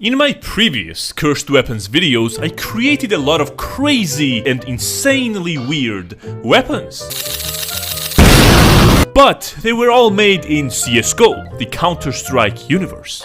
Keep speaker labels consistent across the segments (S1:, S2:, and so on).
S1: In my previous Cursed Weapons videos, I created a lot of crazy and insanely weird weapons. But they were all made in CSGO, the Counter-Strike universe.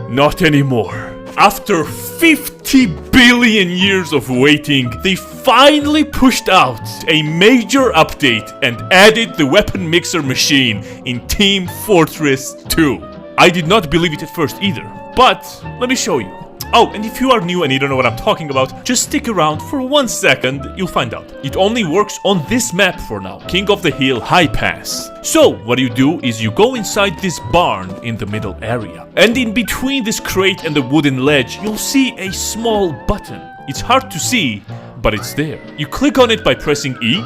S1: Not anymore. After 50 billion years of waiting, they finally pushed out a major update and added the weapon mixer machine in Team Fortress 2. I did not believe it at first either, but let me show you. Oh, and if you are new and you don't know what I'm talking about, just stick around for 1 second, you'll find out. It only works on this map for now, King of the Hill High Pass. So, what you do is you go inside this barn in the middle area. And in between this crate and the wooden ledge, you'll see a small button. It's hard to see, but it's there. You click on it by pressing E,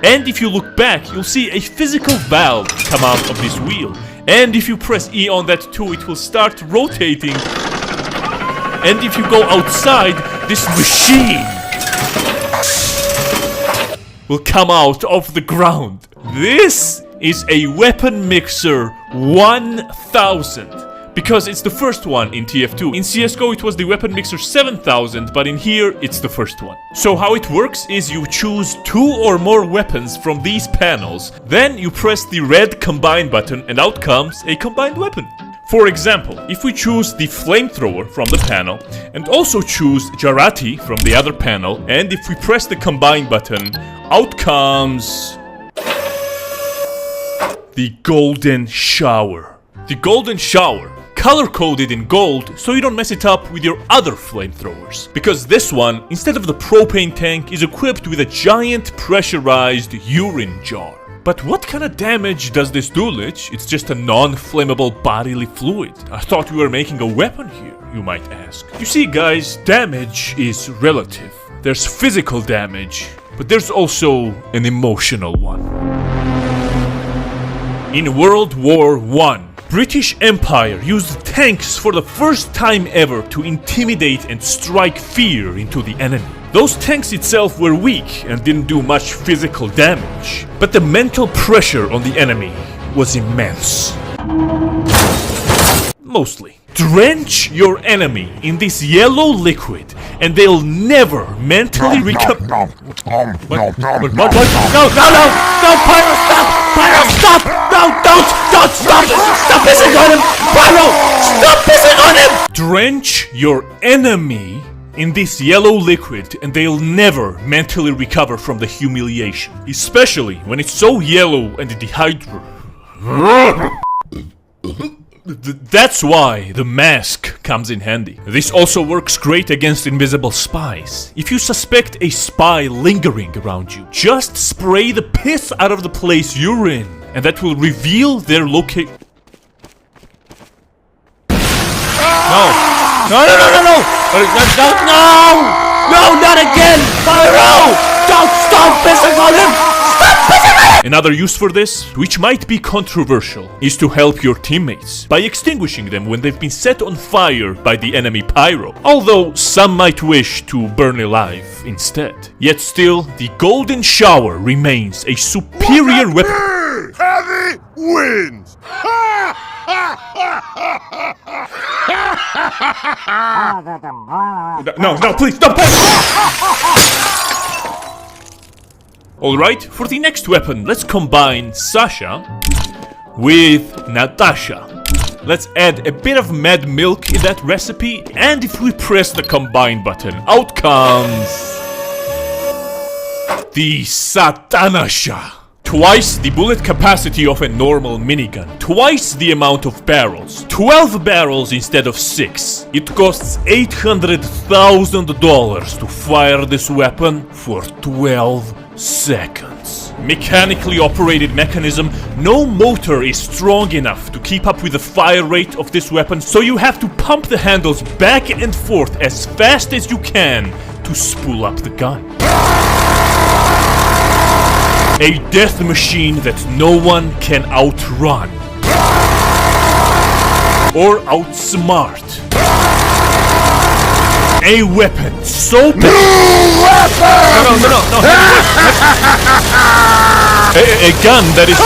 S1: and if you look back, you'll see a physical valve come out of this wheel. And if you press E on that too, it will start rotating. And if you go outside, this machine will come out of the ground. This is a Weapon Mixer 1000. Because it's the first one in TF2. In CSGO it was the Weapon Mixer 7000, but in here it's the first one. So how it works is you choose 2 or more weapons from these panels, then you press the red combine button and out comes a combined weapon. For example, if we choose the flamethrower from the panel and also choose Jarati from the other panel, and if we press the combine button, out comes the Golden Shower. The Golden Shower, color-coded in gold so you don't mess it up with your other flamethrowers. Because this one, instead of the propane tank, is equipped with a giant pressurized urine jar. But what kind of damage does this do, Lich? It's just a non-flammable bodily fluid. I thought we were making a weapon here, you might ask. You see guys, damage is relative. There's physical damage, but there's also an emotional one. In World War I, British Empire used tanks for the first time ever to intimidate and strike fear into the enemy. Those tanks itself were weak and didn't do much physical damage, but the mental pressure on the enemy was immense. Mostly. Drench your enemy in this yellow liquid and they'll never mentally recover. No, Pyro, stop! Pyro, stop! No, don't stop! Stop pissing on him! Pyro, stop pissing on him! Drench your enemy in this yellow liquid and they'll never mentally recover from the humiliation. Especially when it's so yellow and dehydrated. That's why the mask comes in handy. This also works great against invisible spies. If you suspect a spy lingering around you, just spray the piss out of the place you're in, and that will reveal their location. No, not again! Pyro! Don't stop pissing on him! Stop pissing on him! Another use for this, which might be controversial, is to help your teammates by extinguishing them when they've been set on fire by the enemy Pyro. Although some might wish to burn alive instead. Yet still, the Golden Shower remains a superior weapon.
S2: Heavy wins!
S1: No, please, don't. Alright, for the next weapon, let's combine Sasha with Natasha. Let's add a bit of mad milk in that recipe, and if we press the combine button, out comes the Satanasha. Twice the bullet capacity of a normal minigun, twice the amount of barrels, 12 barrels instead of 6. It costs $800,000 to fire this weapon for 12 seconds. Mechanically operated mechanism, no motor is strong enough to keep up with the fire rate of this weapon, so you have to pump the handles back and forth as fast as you can to spool up the gun. A death machine that no one can outrun or outsmart. A weapon so big. No. A gun that is.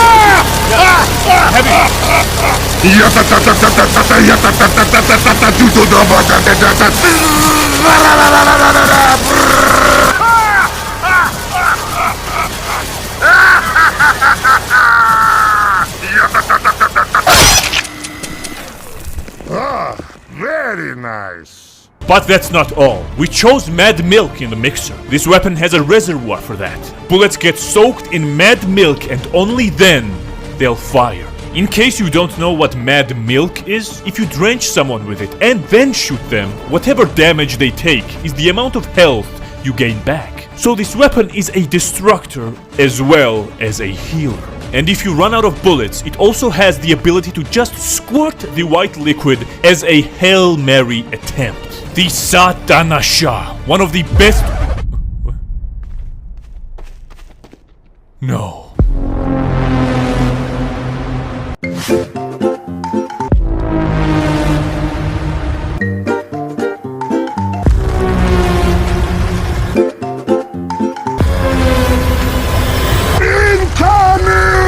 S2: Very nice.
S1: But that's not all. We chose mad milk in the mixer. This weapon has a reservoir for that. Bullets get soaked in mad milk and only then they'll fire. In case you don't know what mad milk is, if you drench someone with it and then shoot them, whatever damage they take is the amount of health you gain back. So this weapon is a destructor as well as a healer. And if you run out of bullets, it also has the ability to just squirt the white liquid as a Hail Mary attempt. The Satanasha, one of the best... No.
S2: Incoming!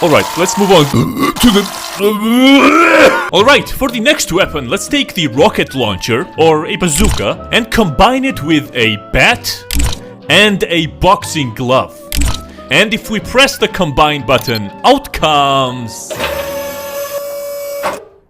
S1: Alright, let's move on to the... Alright, for the next weapon, let's take the rocket launcher, or a bazooka, and combine it with a bat and a boxing glove. And if we press the combine button, out comes...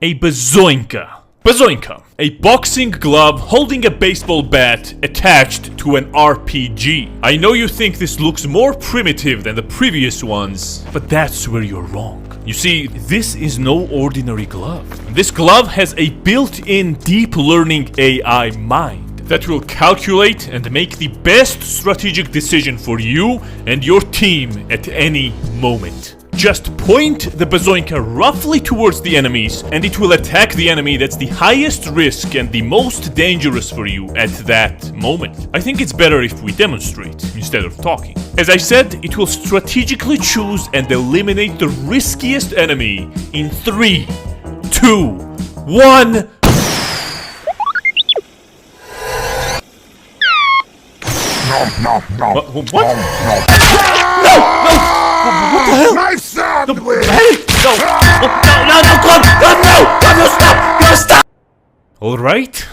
S1: a Bazoinka. Bazoinka, a boxing glove holding a baseball bat attached to an RPG. I know you think this looks more primitive than the previous ones, but that's where you're wrong. You see, this is no ordinary glove. This glove has a built-in deep learning AI mind that will calculate and make the best strategic decision for you and your team at any moment. Just point the Bazoinka roughly towards the enemies and it will attack the enemy that's the highest risk and the most dangerous for you at that moment. I think it's better if we demonstrate instead of talking. As I said, it will strategically choose and eliminate the riskiest enemy in 3, 2, 1...
S2: No.
S1: What? No! What the hell?
S2: My sandwich!
S1: Hey! No! No, stop! Alright,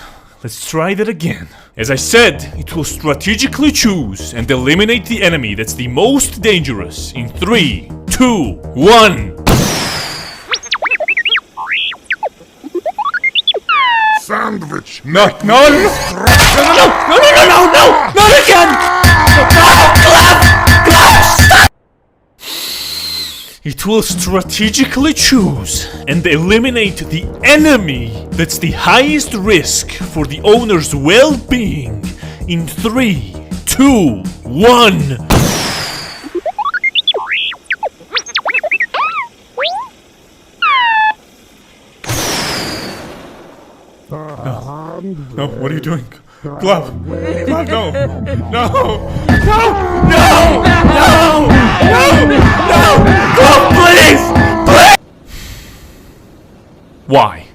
S1: let's try that again. As I said, it will strategically choose and eliminate the enemy that's the most dangerous in 3, 2, 1.
S2: Sandwich!
S1: Not again! No! Glove! Stop! It will strategically choose and eliminate the enemy that's the highest risk for the owner's well-being in 3, 2, 1. No, what are you doing? Glove, no! Glove, please! Why?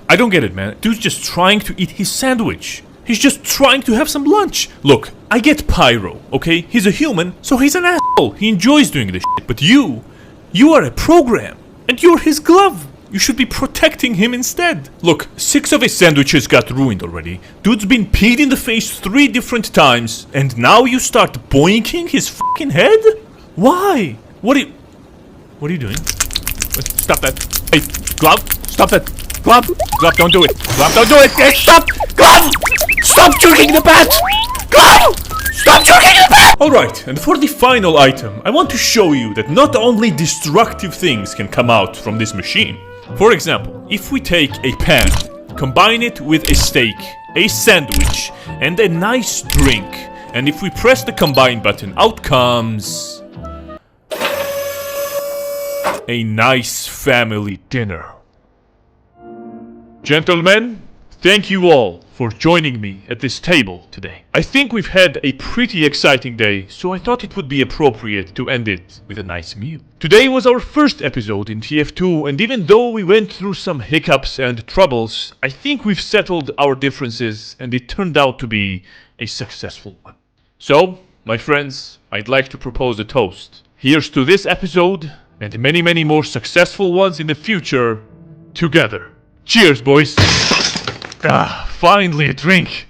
S1: I don't get it, man. Dude's just trying to eat his sandwich. He's just trying to have some lunch. Look, I get Pyro, okay? He's a human, so he's an asshole. He enjoys doing this shit. But you are a program, and you're his glove. You should be protecting him instead. Look, 6 of his sandwiches got ruined already. Dude's been peed in the face 3 different times, and now you start boinking his fucking head? Why? What are you doing? Stop that. Hey, Glove, stop that. Glove, don't do it. Glove, don't do it. Hey, stop! Glove! Stop jerking the bat! Glove! Stop jerking the bat! Alright, and for the final item, I want to show you that not only destructive things can come out from this machine. For example, if we take a pan, combine it with a steak, a sandwich, and a nice drink, and if we press the combine button, out comes... a nice family dinner. Gentlemen, Thank you all for joining me at this table today. I think we've had a pretty exciting day, so I thought it would be appropriate to end it with a nice meal. Today was our first episode in TF2, and even though we went through some hiccups and troubles, I think we've settled our differences and it turned out to be a successful one. So, my friends, I'd like to propose a toast. Here's to this episode and many, many more successful ones in the future together. Cheers, boys! Finally a drink.